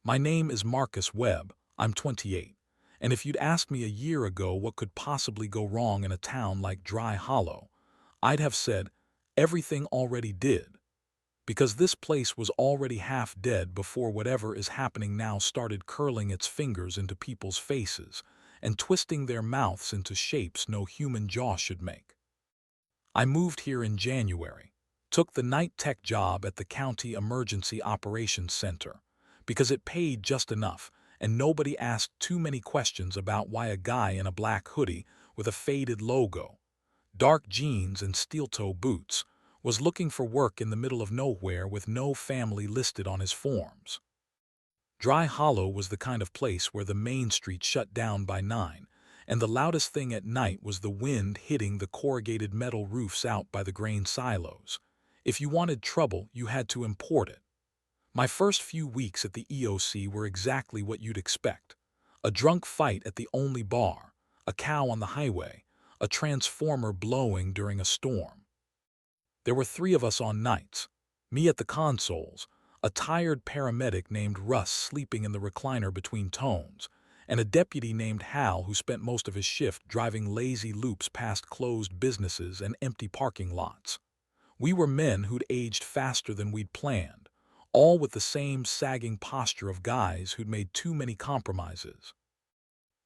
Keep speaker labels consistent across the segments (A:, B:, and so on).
A: My name is Marcus Webb. I'm 28. And if you'd asked me a year ago what could possibly go wrong in a town like Dry Hollow, I'd have said, everything already did. Because this place was already half dead before whatever is happening now started curling its fingers into people's faces and twisting their mouths into shapes no human jaw should make. I moved here in January, took the night tech job at the County Emergency Operations Center, because it paid just enough and nobody asked too many questions about why a guy in a black hoodie with a faded logo, dark jeans and steel-toe boots was looking for work in the middle of nowhere with no family listed on his forms. Dry Hollow was the kind of place where the main street shut down by 9, and the loudest thing at night was the wind hitting the corrugated metal roofs out by the grain silos. If you wanted trouble, you had to import it. My first few weeks at the EOC were exactly what you'd expect. A drunk fight at the only bar, a cow on the highway, a transformer blowing during a storm. There were 3 of us on nights, me at the consoles, a tired paramedic named Russ sleeping in the recliner between tones, and a deputy named Hal who spent most of his shift driving lazy loops past closed businesses and empty parking lots. We were men who'd aged faster than we'd planned, all with the same sagging posture of guys who'd made too many compromises.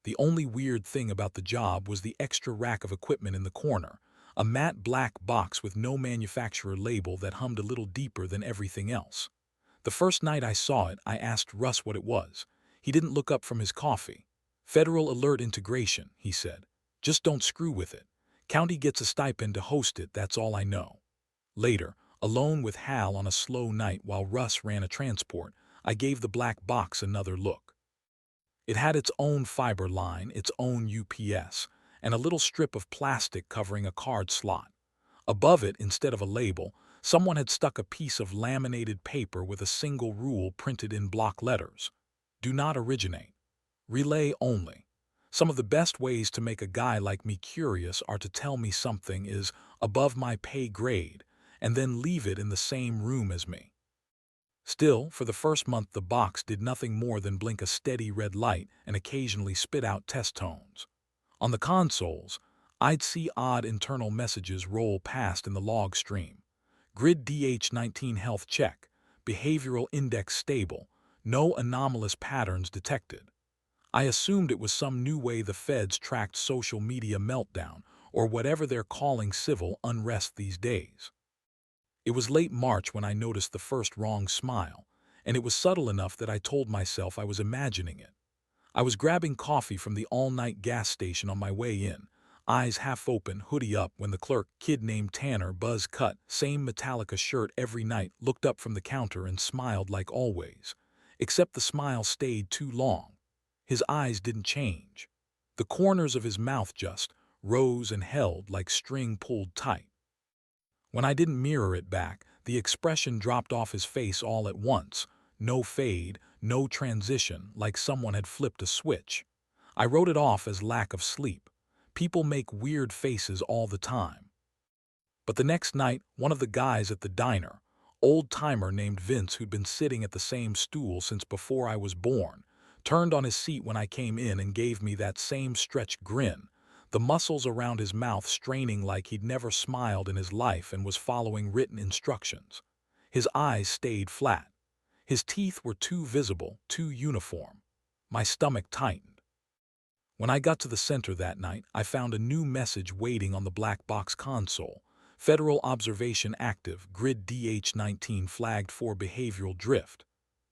A: The only weird thing about the job was the extra rack of equipment in the corner, a matte black box with no manufacturer label that hummed a little deeper than everything else. The first night I saw it, I asked Russ what it was. He didn't look up from his coffee. Federal Alert Integration, he said. Just don't screw with it. County gets a stipend to host it, that's all I know. Later, alone with Hal on a slow night while Russ ran a transport, I gave the black box another look. It had its own fiber line, its own UPS, and a little strip of plastic covering a card slot. Above it, instead of a label, someone had stuck a piece of laminated paper with a single rule printed in block letters. Do not originate. Relay only. Some of the best ways to make a guy like me curious are to tell me something is above my pay grade, and then leave it in the same room as me. Still, for the first month the box did nothing more than blink a steady red light and occasionally spit out test tones. On the consoles, I'd see odd internal messages roll past in the log stream. Grid DH19 health check, behavioral index stable, no anomalous patterns detected. I assumed it was some new way the feds tracked social media meltdown, or whatever they're calling civil unrest these days. It was late March when I noticed the first wrong smile, and it was subtle enough that I told myself I was imagining it. I was grabbing coffee from the all-night gas station on my way in, eyes half open, hoodie up, when the clerk, kid named Tanner, buzz cut, same Metallica shirt every night, looked up from the counter and smiled like always. Except the smile stayed too long. His eyes didn't change. The corners of his mouth just rose and held like string pulled tight. When I didn't mirror it back, the expression dropped off his face all at once. No fade, no transition, like someone had flipped a switch. I wrote it off as lack of sleep. People make weird faces all the time. But the next night, one of the guys at the diner, old-timer named Vince who'd been sitting at the same stool since before I was born, turned on his seat when I came in and gave me that same stretched grin, the muscles around his mouth straining like he'd never smiled in his life and was following written instructions. His eyes stayed flat. His teeth were too visible, too uniform. My stomach tightened. When I got to the center that night, I found a new message waiting on the black box console. Federal observation active, grid DH19 flagged for behavioral drift.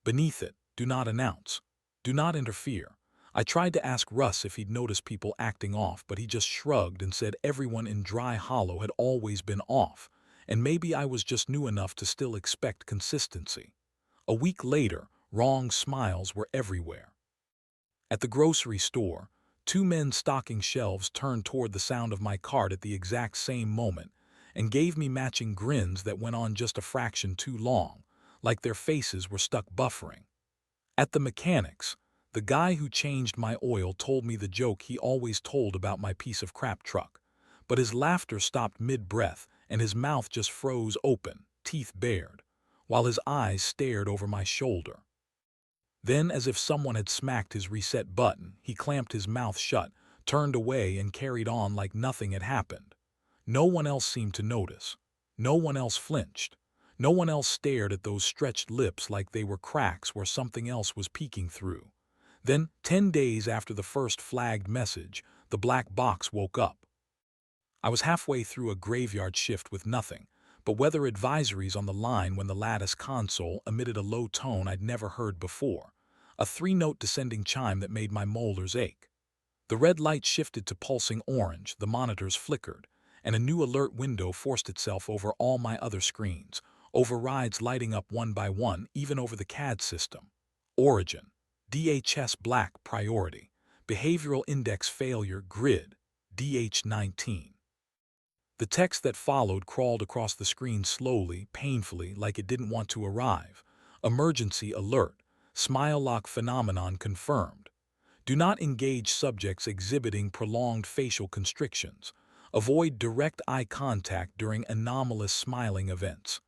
A: Beneath it, do not announce. Do not interfere. I tried to ask Russ if he'd noticed people acting off, but he just shrugged and said everyone in Dry Hollow had always been off, and maybe I was just new enough to still expect consistency. A week later, wrong smiles were everywhere. At the grocery store, 2 men stocking shelves turned toward the sound of my cart at the exact same moment and gave me matching grins that went on just a fraction too long, like their faces were stuck buffering. At the mechanics, the guy who changed my oil told me the joke he always told about my piece of crap truck, but his laughter stopped mid-breath and his mouth just froze open, teeth bared, while his eyes stared over my shoulder. Then, as if someone had smacked his reset button, he clamped his mouth shut, turned away, and carried on like nothing had happened. No one else seemed to notice. No one else flinched. No one else stared at those stretched lips like they were cracks where something else was peeking through. Then, 10 days after the first flagged message, the black box woke up. I was halfway through a graveyard shift with nothing but weather advisories on the line when the lattice console emitted a low tone I'd never heard before, a three-note descending chime that made my molars ache. The red light shifted to pulsing orange, the monitors flickered, and a new alert window forced itself over all my other screens, overrides lighting up one by one, even over the CAD system. Origin, DHS black priority, behavioral index failure grid, DH19. The text that followed crawled across the screen slowly, painfully, like it didn't want to arrive. Emergency alert. Smile lock phenomenon confirmed. Do not engage subjects exhibiting prolonged facial constrictions. Avoid direct eye contact during anomalous smiling events.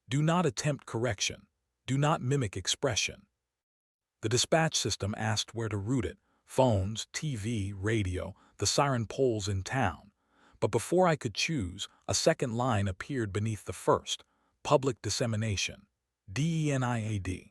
A: Do not attempt correction. Do not mimic expression. The dispatch system asked where to route it: phones, TV, radio, the siren poles in town. But before I could choose, a second line appeared beneath the first: public dissemination. DENIAD.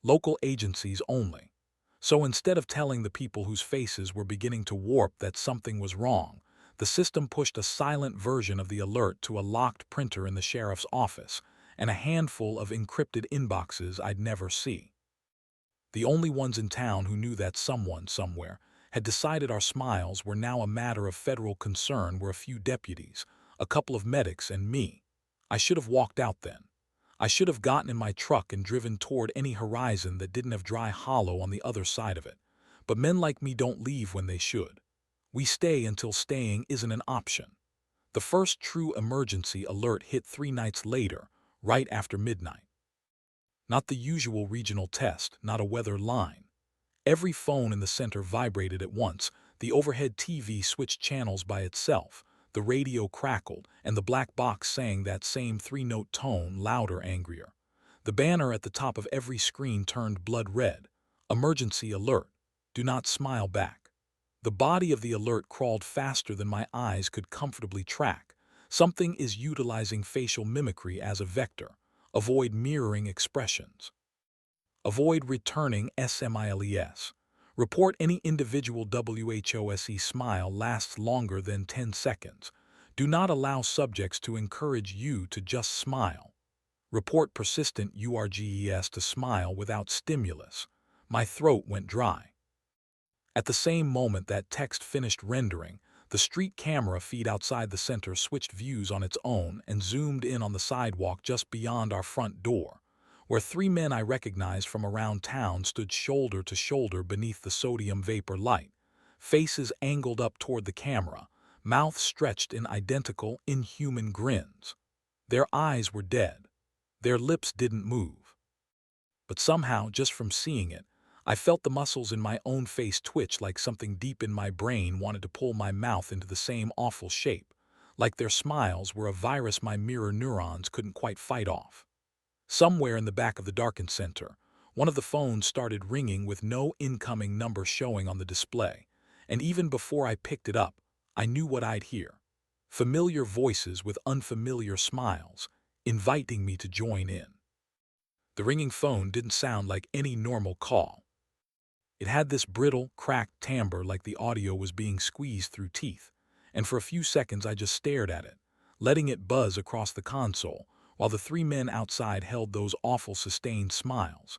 A: Local agencies only. So instead of telling the people whose faces were beginning to warp that something was wrong, the system pushed a silent version of the alert to a locked printer in the sheriff's office and a handful of encrypted inboxes I'd never see. The only ones in town who knew that someone somewhere had decided our smiles were now a matter of federal concern were a few deputies, a couple of medics, and me. I should have walked out then. I should have gotten in my truck and driven toward any horizon that didn't have dry hollow on the other side of it. But men like me don't leave when they should. We stay until staying isn't an option. The first true emergency alert hit 3 nights later, right after midnight. Not the usual regional test, not a weather line. Every phone in the center vibrated at once, the overhead TV switched channels by itself, the radio crackled, and the black box sang that same three-note tone, louder, angrier. The banner at the top of every screen turned blood red. Emergency alert. Do not smile back. The body of the alert crawled faster than my eyes could comfortably track. Something is utilizing facial mimicry as a vector. Avoid mirroring expressions. Avoid returning SMILES. Report any individual WHOSE smile lasts longer than 10 seconds. Do not allow subjects to encourage you to just smile. Report persistent URGES to smile without stimulus. My throat went dry. At the same moment that text finished rendering, the street camera feed outside the center switched views on its own and zoomed in on the sidewalk just beyond our front door, where 3 men I recognized from around town stood shoulder to shoulder beneath the sodium vapor light, faces angled up toward the camera, mouths stretched in identical, inhuman grins. Their eyes were dead. Their lips didn't move. But somehow, just from seeing it, I felt the muscles in my own face twitch like something deep in my brain wanted to pull my mouth into the same awful shape, like their smiles were a virus my mirror neurons couldn't quite fight off. Somewhere in the back of the darkened center, one of the phones started ringing with no incoming number showing on the display, and even before I picked it up, I knew what I'd hear. Familiar voices with unfamiliar smiles, inviting me to join in. The ringing phone didn't sound like any normal call. It had this brittle, cracked timbre like the audio was being squeezed through teeth, and for a few seconds I just stared at it, letting it buzz across the console, while the 3 men outside held those awful sustained smiles,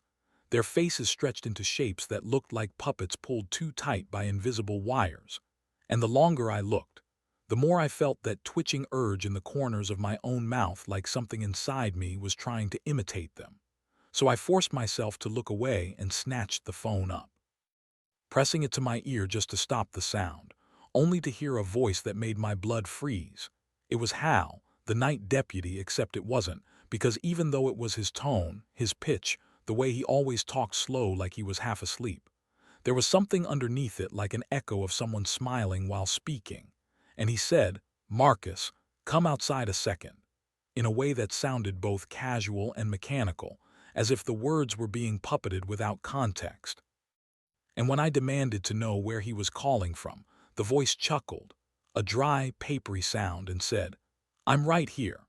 A: their faces stretched into shapes that looked like puppets pulled too tight by invisible wires. And the longer I looked, the more I felt that twitching urge in the corners of my own mouth, like something inside me was trying to imitate them. So I forced myself to look away and snatched the phone up, pressing it to my ear just to stop the sound, only to hear a voice that made my blood freeze. It was Hal, the night deputy, except it wasn't, because even though it was his tone, his pitch, the way he always talked slow like he was half asleep, there was something underneath it like an echo of someone smiling while speaking. And he said, "Marcus, come outside a second," in a way that sounded both casual and mechanical, as if the words were being puppeted without context. And when I demanded to know where he was calling from, the voice chuckled, a dry, papery sound, and said, "I'm right here."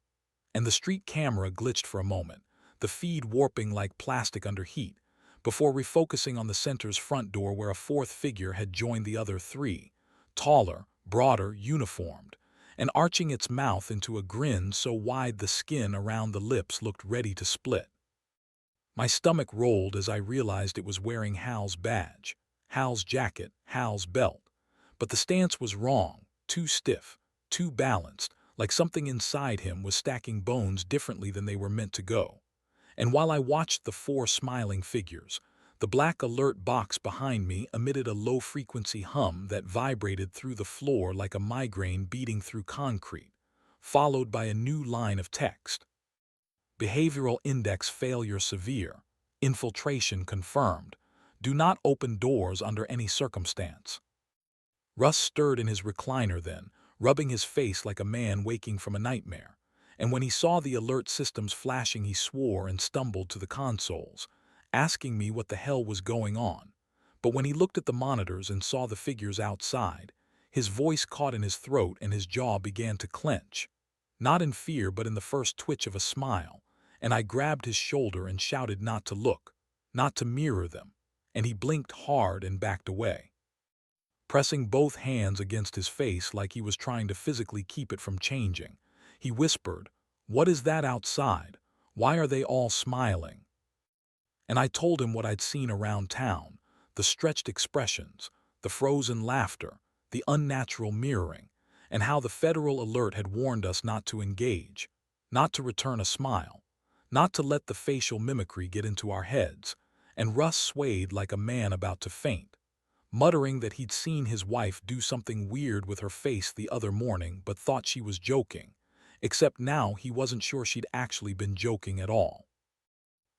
A: And the street camera glitched for a moment, the feed warping like plastic under heat, before refocusing on the center's front door where a fourth figure had joined the other three, taller, broader, uniformed, and arching its mouth into a grin so wide the skin around the lips looked ready to split. My stomach rolled as I realized it was wearing Hal's badge, Hal's jacket, Hal's belt. But the stance was wrong, too stiff, too balanced, like something inside him was stacking bones differently than they were meant to go. And while I watched the four smiling figures, the black alert box behind me emitted a low-frequency hum that vibrated through the floor like a migraine beating through concrete, followed by a new line of text. Behavioral index failure severe. Infiltration confirmed. Do not open doors under any circumstance. Russ stirred in his recliner then, rubbing his face like a man waking from a nightmare. And when he saw the alert systems flashing, he swore and stumbled to the consoles, asking me what the hell was going on. But when he looked at the monitors and saw the figures outside, his voice caught in his throat and his jaw began to clench. Not in fear, but in the first twitch of a smile. And I grabbed his shoulder and shouted not to look, not to mirror them, and he blinked hard and backed away. Pressing both hands against his face like he was trying to physically keep it from changing, he whispered, "What is that outside? Why are they all smiling?" And I told him what I'd seen around town, the stretched expressions, the frozen laughter, the unnatural mirroring, and how the federal alert had warned us not to engage, not to return a smile, not to let the facial mimicry get into our heads. And Russ swayed like a man about to faint, muttering that he'd seen his wife do something weird with her face the other morning but thought she was joking, except now he wasn't sure she'd actually been joking at all.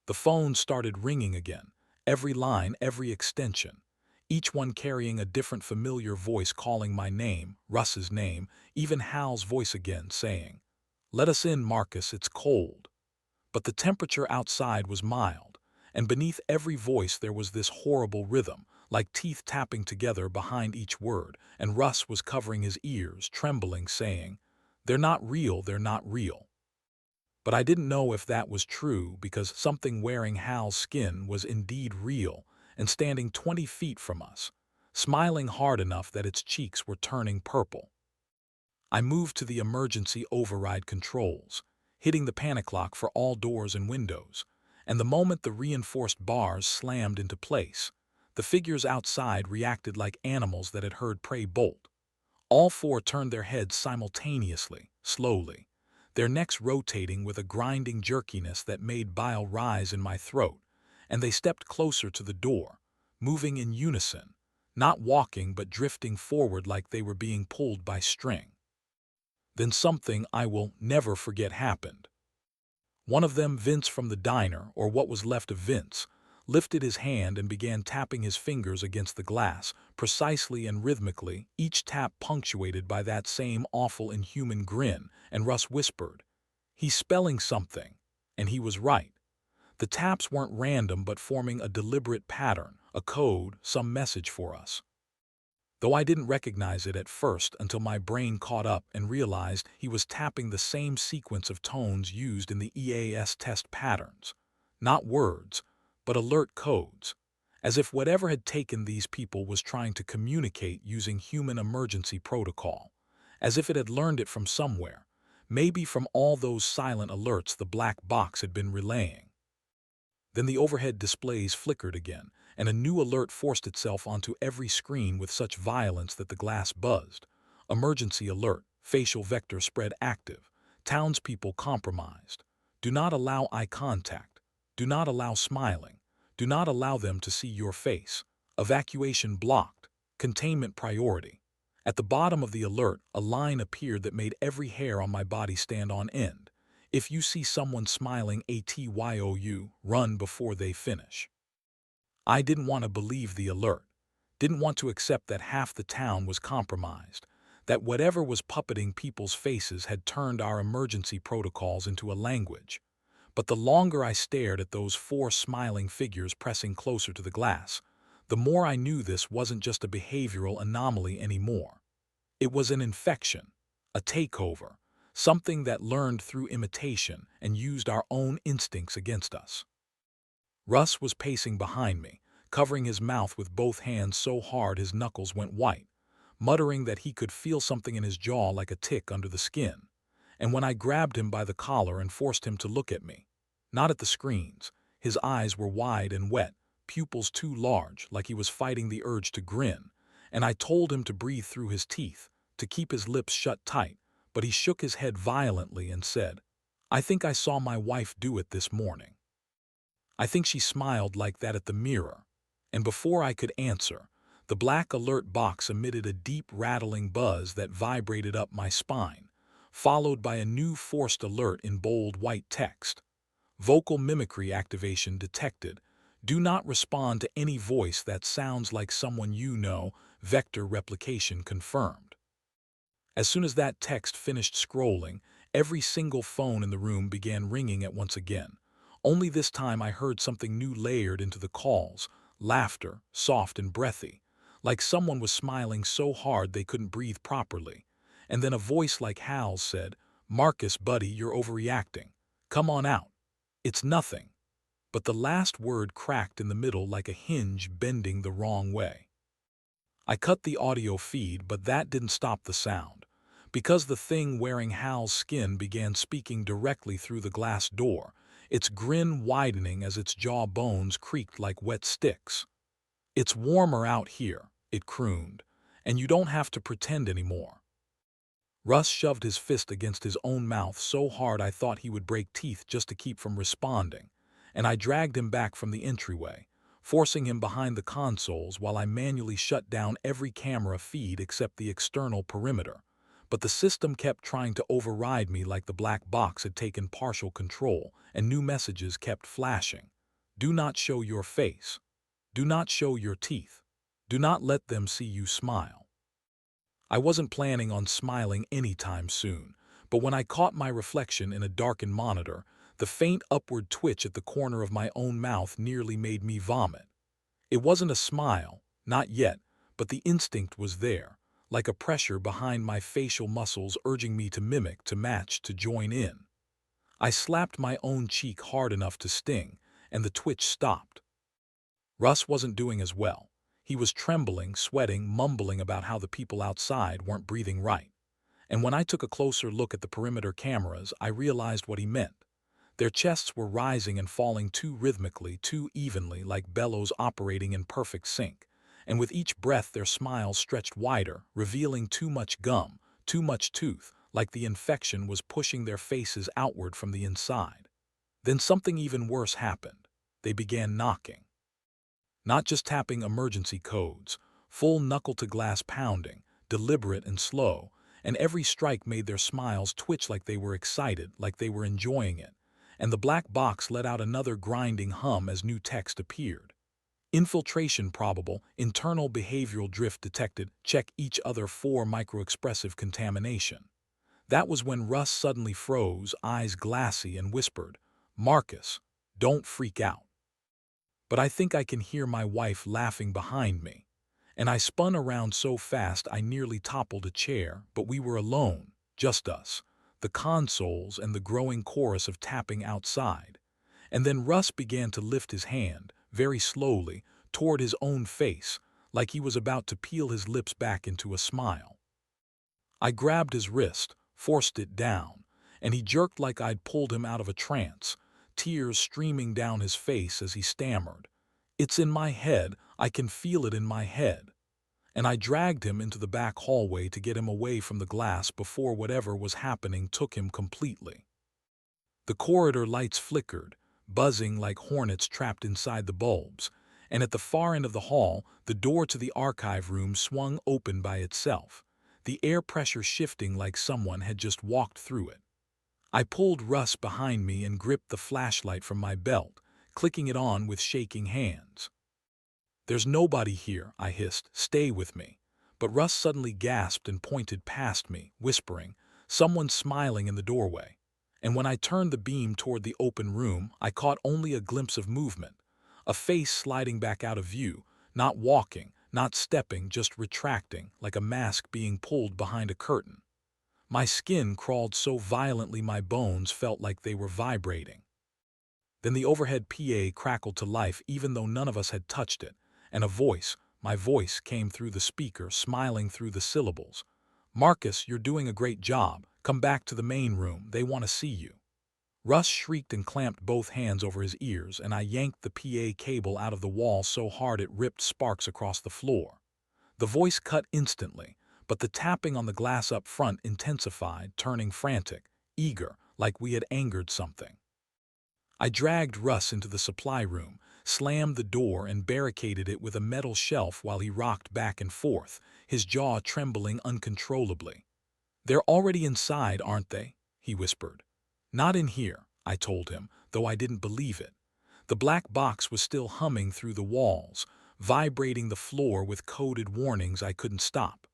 A: The phone started ringing again, every line, every extension, each one carrying a different familiar voice calling my name, Russ's name, even Hal's voice again saying, "Let us in, Marcus, it's cold." But the temperature outside was mild, and beneath every voice there was this horrible rhythm, like teeth tapping together behind each word, and Russ was covering his ears, trembling, saying, "They're not real, they're not real." But I didn't know if that was true because something wearing Hal's skin was indeed real and standing 20 feet from us, smiling hard enough that its cheeks were turning purple. I moved to the emergency override controls, hitting the panic lock for all doors and windows, and the moment the reinforced bars slammed into place, the figures outside reacted like animals that had heard prey bolt. All four turned their heads simultaneously, slowly, their necks rotating with a grinding jerkiness that made bile rise in my throat, and they stepped closer to the door, moving in unison, not walking but drifting forward like they were being pulled by string. Then something I will never forget happened. One of them, Vince from the diner, or what was left of Vince, lifted his hand and began tapping his fingers against the glass, precisely and rhythmically, each tap punctuated by that same awful inhuman grin, and Russ whispered, "He's spelling something." And he was right. The taps weren't random but forming a deliberate pattern, a code, some message for us. Though I didn't recognize it at first until my brain caught up and realized he was tapping the same sequence of tones used in the EAS test patterns. Not words, but alert codes, as if whatever had taken these people was trying to communicate using human emergency protocol, as if it had learned it from somewhere, maybe from all those silent alerts the black box had been relaying. Then the overhead displays flickered again, and a new alert forced itself onto every screen with such violence that the glass buzzed. Emergency alert, facial vector spread active, townspeople compromised. Do not allow eye contact. Do not allow smiling. Do not allow them to see your face. Evacuation blocked. Containment priority. At the bottom of the alert, a line appeared that made every hair on my body stand on end. If you see someone smiling ATYOU, run before they finish. I didn't want to believe the alert, didn't want to accept that half the town was compromised, that whatever was puppeting people's faces had turned our emergency protocols into a language. But the longer I stared at those four smiling figures pressing closer to the glass, the more I knew this wasn't just a behavioral anomaly anymore. It was an infection, a takeover, something that learned through imitation and used our own instincts against us. Russ was pacing behind me, covering his mouth with both hands so hard his knuckles went white, muttering that he could feel something in his jaw like a tick under the skin. And when I grabbed him by the collar and forced him to look at me, not at the screens, his eyes were wide and wet, pupils too large, like he was fighting the urge to grin, and I told him to breathe through his teeth, to keep his lips shut tight, but he shook his head violently and said, "I think I saw my wife do it this morning." I think she smiled like that at the mirror, and before I could answer, the black alert box emitted a deep rattling buzz that vibrated up my spine, followed by a new forced alert in bold white text. Vocal mimicry activation detected. Do not respond to any voice that sounds like someone you know. Vector replication confirmed. As soon as that text finished scrolling, every single phone in the room began ringing at once again. Only this time I heard something new layered into the calls, laughter, soft and breathy, like someone was smiling so hard they couldn't breathe properly. And then a voice like Hal's said, "Marcus, buddy, you're overreacting. Come on out. It's nothing." But the last word cracked in the middle like a hinge bending the wrong way. I cut the audio feed, but that didn't stop the sound, because the thing wearing Hal's skin began speaking directly through the glass door, its grin widening as its jaw bones creaked like wet sticks. "It's warmer out here," it crooned, "and you don't have to pretend anymore." Russ shoved his fist against his own mouth so hard I thought he would break teeth just to keep from responding, and I dragged him back from the entryway, forcing him behind the consoles while I manually shut down every camera feed except the external perimeter. But the system kept trying to override me like the black box had taken partial control, and new messages kept flashing. "Do not show your face. Do not show your teeth. Do not let them see you smile." I wasn't planning on smiling anytime soon, but when I caught my reflection in a darkened monitor, the faint upward twitch at the corner of my own mouth nearly made me vomit. It wasn't a smile, not yet, but the instinct was there, like a pressure behind my facial muscles urging me to mimic, to match, to join in. I slapped my own cheek hard enough to sting, and the twitch stopped. Russ wasn't doing as well. He was trembling, sweating, mumbling about how the people outside weren't breathing right. And when I took a closer look at the perimeter cameras, I realized what he meant. Their chests were rising and falling too rhythmically, too evenly, like bellows operating in perfect sync. And with each breath their smiles stretched wider, revealing too much gum, too much tooth, like the infection was pushing their faces outward from the inside. Then something even worse happened. They began knocking. Not just tapping emergency codes, full knuckle-to-glass pounding, deliberate and slow, and every strike made their smiles twitch like they were excited, like they were enjoying it. And the black box let out another grinding hum as new text appeared. "Infiltration probable, internal behavioral drift detected, check each other for microexpressive contamination." That was when Russ suddenly froze, eyes glassy, and whispered, "Marcus, don't freak out." But I think I can hear my wife laughing behind me, and I spun around so fast I nearly toppled a chair, but we were alone, just us, the consoles and the growing chorus of tapping outside. And then Russ began to lift his hand, very slowly, toward his own face, like he was about to peel his lips back into a smile. I grabbed his wrist, forced it down, and he jerked like I'd pulled him out of a trance, tears streaming down his face as he stammered, "It's in my head, I can feel it in my head." And I dragged him into the back hallway to get him away from the glass before whatever was happening took him completely. The corridor lights flickered, buzzing like hornets trapped inside the bulbs, and at the far end of the hall, the door to the archive room swung open by itself, the air pressure shifting like someone had just walked through it. I pulled Russ behind me and gripped the flashlight from my belt, clicking it on with shaking hands. "There's nobody here," I hissed. "Stay with me." But Russ suddenly gasped and pointed past me, whispering, "Someone's smiling in the doorway." And when I turned the beam toward the open room, I caught only a glimpse of movement, a face sliding back out of view, not walking, not stepping, just retracting, like a mask being pulled behind a curtain. My skin crawled so violently my bones felt like they were vibrating. Then the overhead PA crackled to life even though none of us had touched it, and a voice, my voice, came through the speaker, smiling through the syllables. "Marcus, you're doing a great job. Come back to the main room. They want to see you." Russ shrieked and clamped both hands over his ears, and I yanked the PA cable out of the wall so hard it ripped sparks across the floor. The voice cut instantly, but the tapping on the glass up front intensified, turning frantic, eager, like we had angered something. I dragged Russ into the supply room, slammed the door and barricaded it with a metal shelf while he rocked back and forth, his jaw trembling uncontrollably. "They're already inside, aren't they?" he whispered. "Not in here," I told him, though I didn't believe it. The black box was still humming through the walls, vibrating the floor with coded warnings I couldn't stop.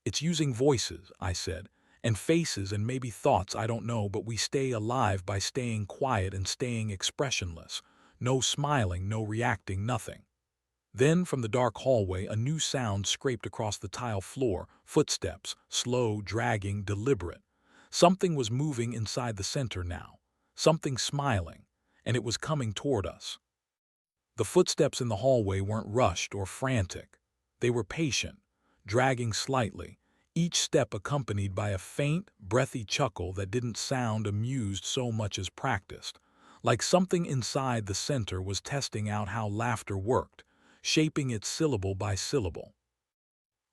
A: "It's using voices," I said, "and faces and maybe thoughts, I don't know, but we stay alive by staying quiet and staying expressionless. No smiling, no reacting, nothing." Then, from the dark hallway, a new sound scraped across the tile floor, footsteps, slow, dragging, deliberate. Something was moving inside the center now, something smiling, and it was coming toward us. The footsteps in the hallway weren't rushed or frantic. They were patient, dragging slightly, each step accompanied by a faint, breathy chuckle that didn't sound amused so much as practiced, like something inside the center was testing out how laughter worked, shaping it syllable by syllable.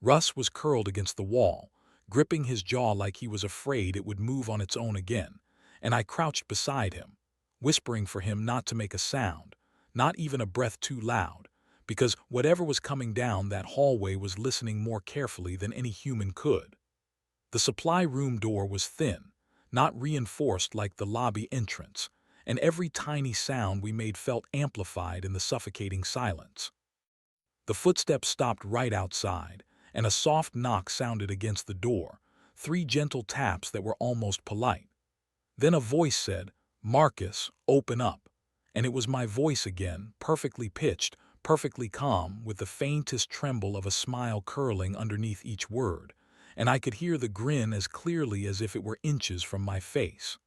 A: Russ was curled against the wall, gripping his jaw like he was afraid it would move on its own again, and I crouched beside him, whispering for him not to make a sound, not even a breath too loud, because whatever was coming down that hallway was listening more carefully than any human could. The supply room door was thin, not reinforced like the lobby entrance, and every tiny sound we made felt amplified in the suffocating silence. The footsteps stopped right outside, and a soft knock sounded against the door, 3 gentle taps that were almost polite. Then a voice said, "Marcus, open up." And it was my voice again, perfectly pitched, perfectly calm, with the faintest tremble of a smile curling underneath each word, and I could hear the grin as clearly as if it were inches from my face.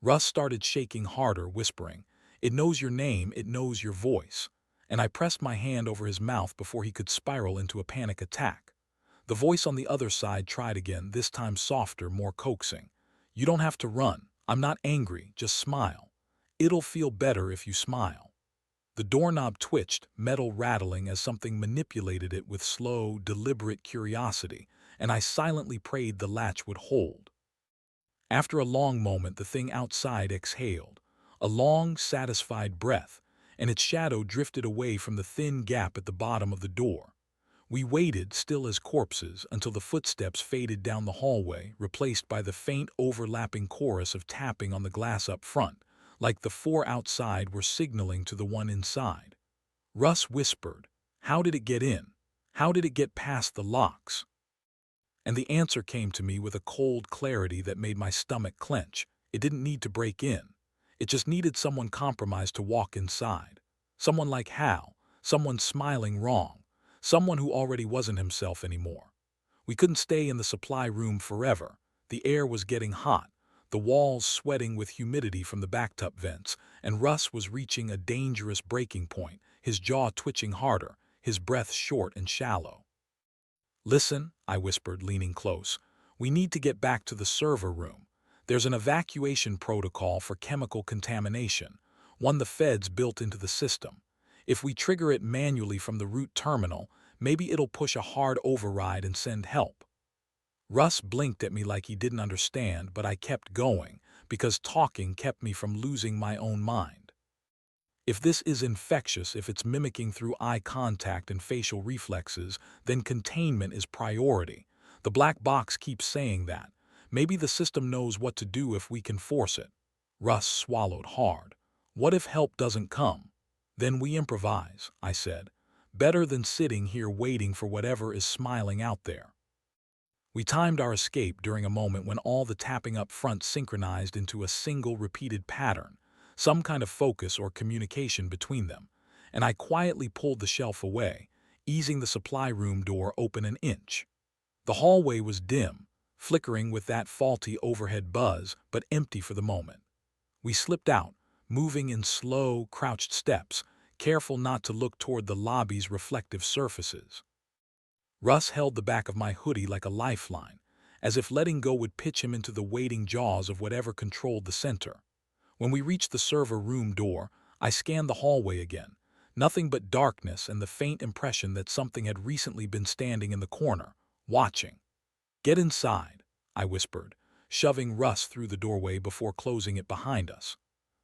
A: Russ started shaking harder, whispering, "It knows your name, it knows your voice." And I pressed my hand over his mouth before he could spiral into a panic attack. The voice on the other side tried again, this time softer, more coaxing. "You don't have to run. I'm not angry, just smile. It'll feel better if you smile." The doorknob twitched, metal rattling as something manipulated it with slow, deliberate curiosity, and I silently prayed the latch would hold. After a long moment, the thing outside exhaled, a long, satisfied breath, and its shadow drifted away from the thin gap at the bottom of the door. We waited, still as corpses, until the footsteps faded down the hallway, replaced by the faint, overlapping chorus of tapping on the glass up front, like the 4 outside were signaling to the one inside. Russ whispered, "How did it get in? How did it get past the locks?" And the answer came to me with a cold clarity that made my stomach clench. It didn't need to break in. It just needed someone compromised to walk inside. Someone like Hal, someone smiling wrong, someone who already wasn't himself anymore. We couldn't stay in the supply room forever. The air was getting hot, the walls sweating with humidity from the backup vents, and Russ was reaching a dangerous breaking point, his jaw twitching harder, his breath short and shallow. "Listen," I whispered, leaning close. "We need to get back to the server room. There's an evacuation protocol for chemical contamination, one the feds built into the system. If we trigger it manually from the root terminal, maybe it'll push a hard override and send help." Russ blinked at me like he didn't understand, but I kept going, because talking kept me from losing my own mind. "If this is infectious, if it's mimicking through eye contact and facial reflexes, then containment is priority. The black box keeps saying that. Maybe the system knows what to do if we can force it." Russ swallowed hard. "What if help doesn't come?" "Then we improvise," I said. "Better than sitting here waiting for whatever is smiling out there." We timed our escape during a moment when all the tapping up front synchronized into a single repeated pattern, some kind of focus or communication between them, and I quietly pulled the shelf away, easing the supply room door open an inch. The hallway was dim, flickering with that faulty overhead buzz, but empty for the moment. We slipped out, moving in slow, crouched steps, careful not to look toward the lobby's reflective surfaces. Russ held the back of my hoodie like a lifeline, as if letting go would pitch him into the waiting jaws of whatever controlled the center. When we reached the server room door, I scanned the hallway again. Nothing but darkness and the faint impression that something had recently been standing in the corner, watching. "Get inside," I whispered, shoving Russ through the doorway before closing it behind us.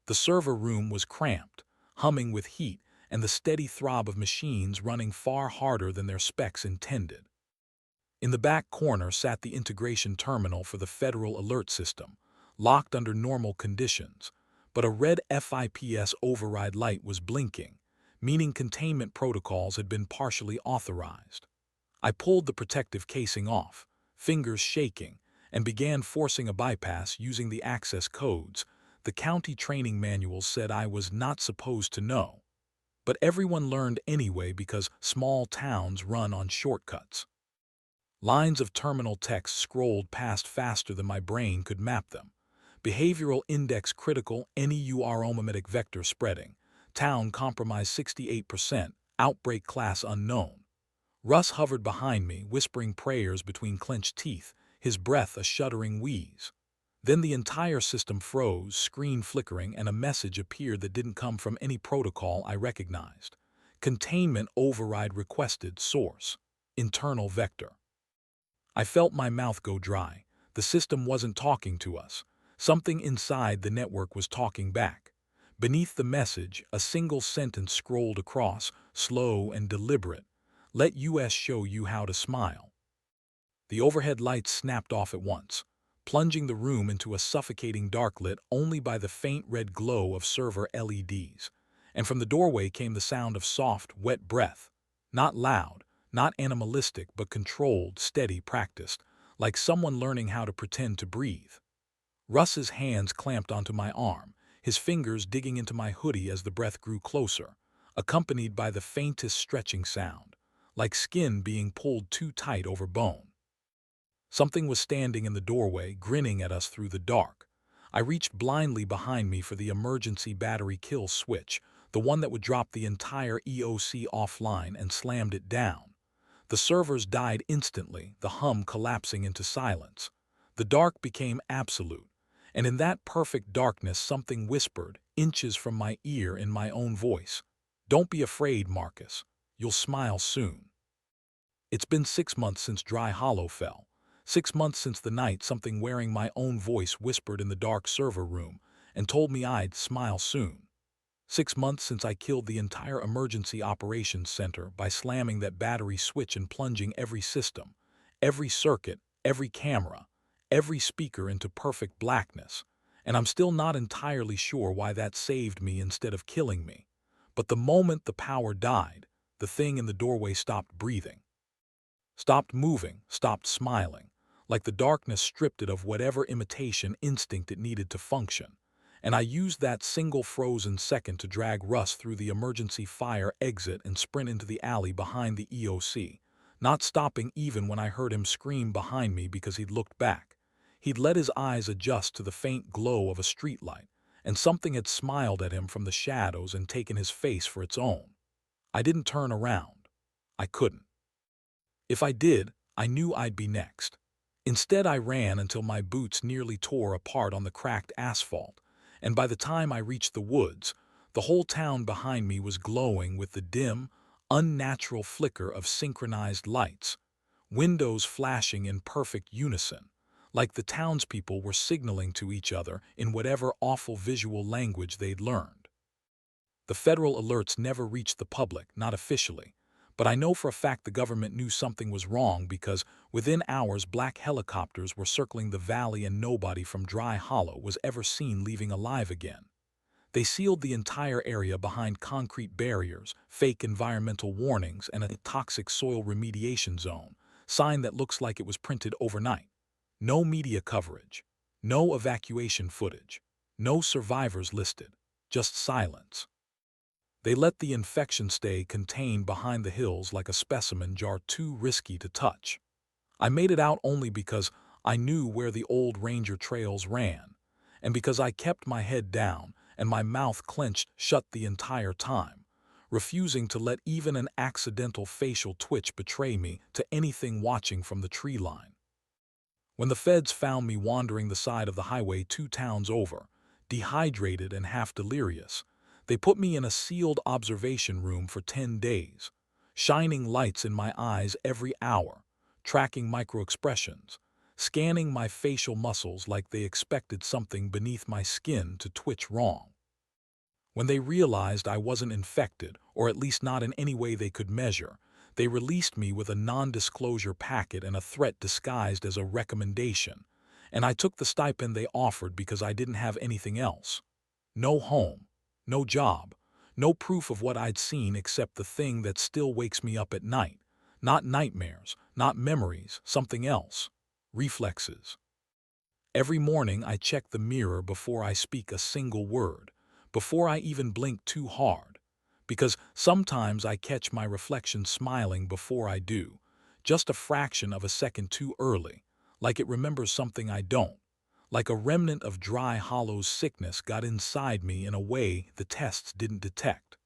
A: The server room was cramped, humming with heat and the steady throb of machines running far harder than their specs intended. In the back corner sat the integration terminal for the Federal Alert System, locked under normal conditions, but a red FIPS override light was blinking, meaning containment protocols had been partially authorized. I pulled the protective casing off, fingers shaking, and began forcing a bypass using the access codes the county training manual said I was not supposed to know. But everyone learned anyway because small towns run on shortcuts. Lines of terminal text scrolled past faster than my brain could map them. Behavioral index critical NEUROmimetic vector spreading. Town compromised 68%. Outbreak class unknown. Russ hovered behind me, whispering prayers between clenched teeth, his breath a shuddering wheeze. Then the entire system froze, screen flickering, and a message appeared that didn't come from any protocol I recognized. Containment override requested. Source: internal vector. I felt my mouth go dry. The system wasn't talking to us. Something inside the network was talking back. Beneath the message, a single sentence scrolled across, slow and deliberate. "Let US show you how to smile." The overhead lights snapped off at once, plunging the room into a suffocating dark lit only by the faint red glow of server LEDs. And from the doorway came the sound of soft, wet breath. Not loud, not animalistic, but controlled, steady, practiced, like someone learning how to pretend to breathe. Russ's hands clamped onto my arm, his fingers digging into my hoodie as the breath grew closer, accompanied by the faintest stretching sound, like skin being pulled too tight over bone. Something was standing in the doorway, grinning at us through the dark. I reached blindly behind me for the emergency battery kill switch, the one that would drop the entire EOC offline, and slammed it down. The servers died instantly, the hum collapsing into silence. The dark became absolute, and in that perfect darkness something whispered, inches from my ear in my own voice. "Don't be afraid, Marcus. You'll smile soon." It's been 6 months since Dry Hollow fell. 6 months since the night something wearing my own voice whispered in the dark server room and told me I'd smile soon. 6 months since I killed the entire emergency operations center by slamming that battery switch and plunging every system, every circuit, every camera, every speaker into perfect blackness. And I'm still not entirely sure why that saved me instead of killing me. But the moment the power died, the thing in the doorway stopped breathing. Stopped moving, stopped smiling, like the darkness stripped it of whatever imitation instinct it needed to function. And I used that single frozen second to drag Russ through the emergency fire exit and sprint into the alley behind the EOC, not stopping even when I heard him scream behind me because he'd looked back. He'd let his eyes adjust to the faint glow of a streetlight, and something had smiled at him from the shadows and taken his face for its own. I didn't turn around. I couldn't. If I did, I knew I'd be next. Instead, I ran until my boots nearly tore apart on the cracked asphalt, and by the time I reached the woods, the whole town behind me was glowing with the dim, unnatural flicker of synchronized lights, windows flashing in perfect unison, like the townspeople were signaling to each other in whatever awful visual language they'd learned. The federal alerts never reached the public, not officially, but I know for a fact the government knew something was wrong because within hours black helicopters were circling the valley and nobody from Dry Hollow was ever seen leaving alive again. They sealed the entire area behind concrete barriers, fake environmental warnings, and a toxic soil remediation zone, sign that looks like it was printed overnight. No media coverage, no evacuation footage, no survivors listed, just silence. They let the infection stay contained behind the hills like a specimen jar too risky to touch. I made it out only because I knew where the old ranger trails ran, and because I kept my head down and my mouth clenched shut the entire time, refusing to let even an accidental facial twitch betray me to anything watching from the tree line. When the feds found me wandering the side of the highway 2 towns over, dehydrated and half delirious, they put me in a sealed observation room for 10 days, shining lights in my eyes every hour, tracking microexpressions, scanning my facial muscles like they expected something beneath my skin to twitch wrong. When they realized I wasn't infected, or at least not in any way they could measure, they released me with a non-disclosure packet and a threat disguised as a recommendation, and I took the stipend they offered because I didn't have anything else. No home, no job, no proof of what I'd seen except the thing that still wakes me up at night. Not nightmares, not memories, something else. Reflexes. Every morning I check the mirror before I speak a single word, before I even blink too hard, because sometimes I catch my reflection smiling before I do, just a fraction of a second too early, like it remembers something I don't, like a remnant of dry hollow's sickness got inside me in a way the tests didn't detect.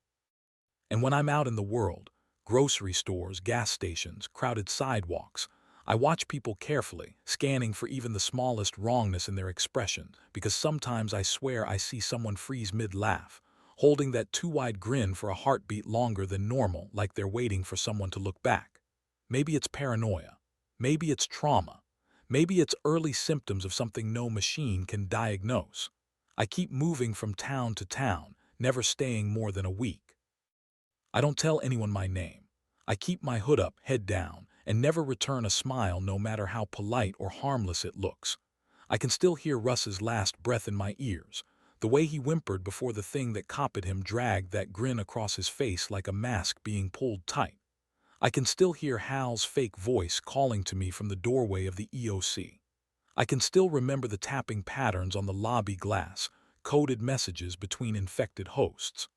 A: And when I'm out in the world, grocery stores, gas stations, crowded sidewalks, I watch people carefully, scanning for even the smallest wrongness in their expression, because sometimes I swear I see someone freeze mid-laugh, holding that too-wide grin for a heartbeat longer than normal, like they're waiting for someone to look back. Maybe it's paranoia. Maybe it's trauma. Maybe it's early symptoms of something no machine can diagnose. I keep moving from town to town, never staying more than a week. I don't tell anyone my name. I keep my hood up, head down, and never return a smile no matter how polite or harmless it looks. I can still hear Russ's last breath in my ears, the way he whimpered before the thing that copied him dragged that grin across his face like a mask being pulled tight. I can still hear Hal's fake voice calling to me from the doorway of the EOC. I can still remember the tapping patterns on the lobby glass, coded messages between infected hosts.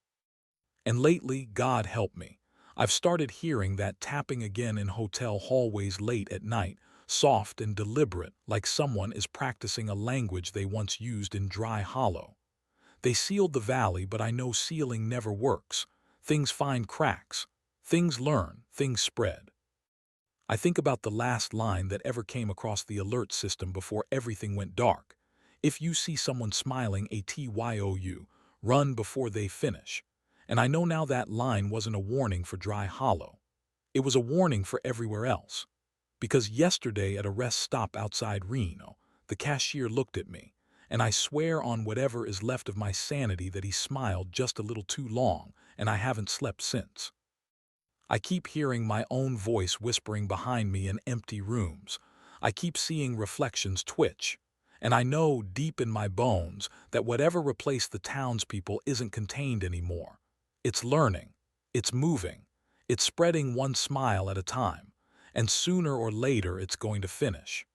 A: And lately, God help me, I've started hearing that tapping again in hotel hallways late at night, soft and deliberate, like someone is practicing a language they once used in Dry Hollow. They sealed the valley, but I know sealing never works. Things find cracks. Things learn. Things spread. I think about the last line that ever came across the alert system before everything went dark. If you see someone smiling ATYOU, run before they finish. And I know now that line wasn't a warning for Dry Hollow. It was a warning for everywhere else. Because yesterday at a rest stop outside Reno, the cashier looked at me, and I swear on whatever is left of my sanity that he smiled just a little too long, and I haven't slept since. I keep hearing my own voice whispering behind me in empty rooms. I keep seeing reflections twitch. And I know deep in my bones that whatever replaced the townspeople isn't contained anymore. It's learning. It's moving. It's spreading one smile at a time. And sooner or later it's going to finish.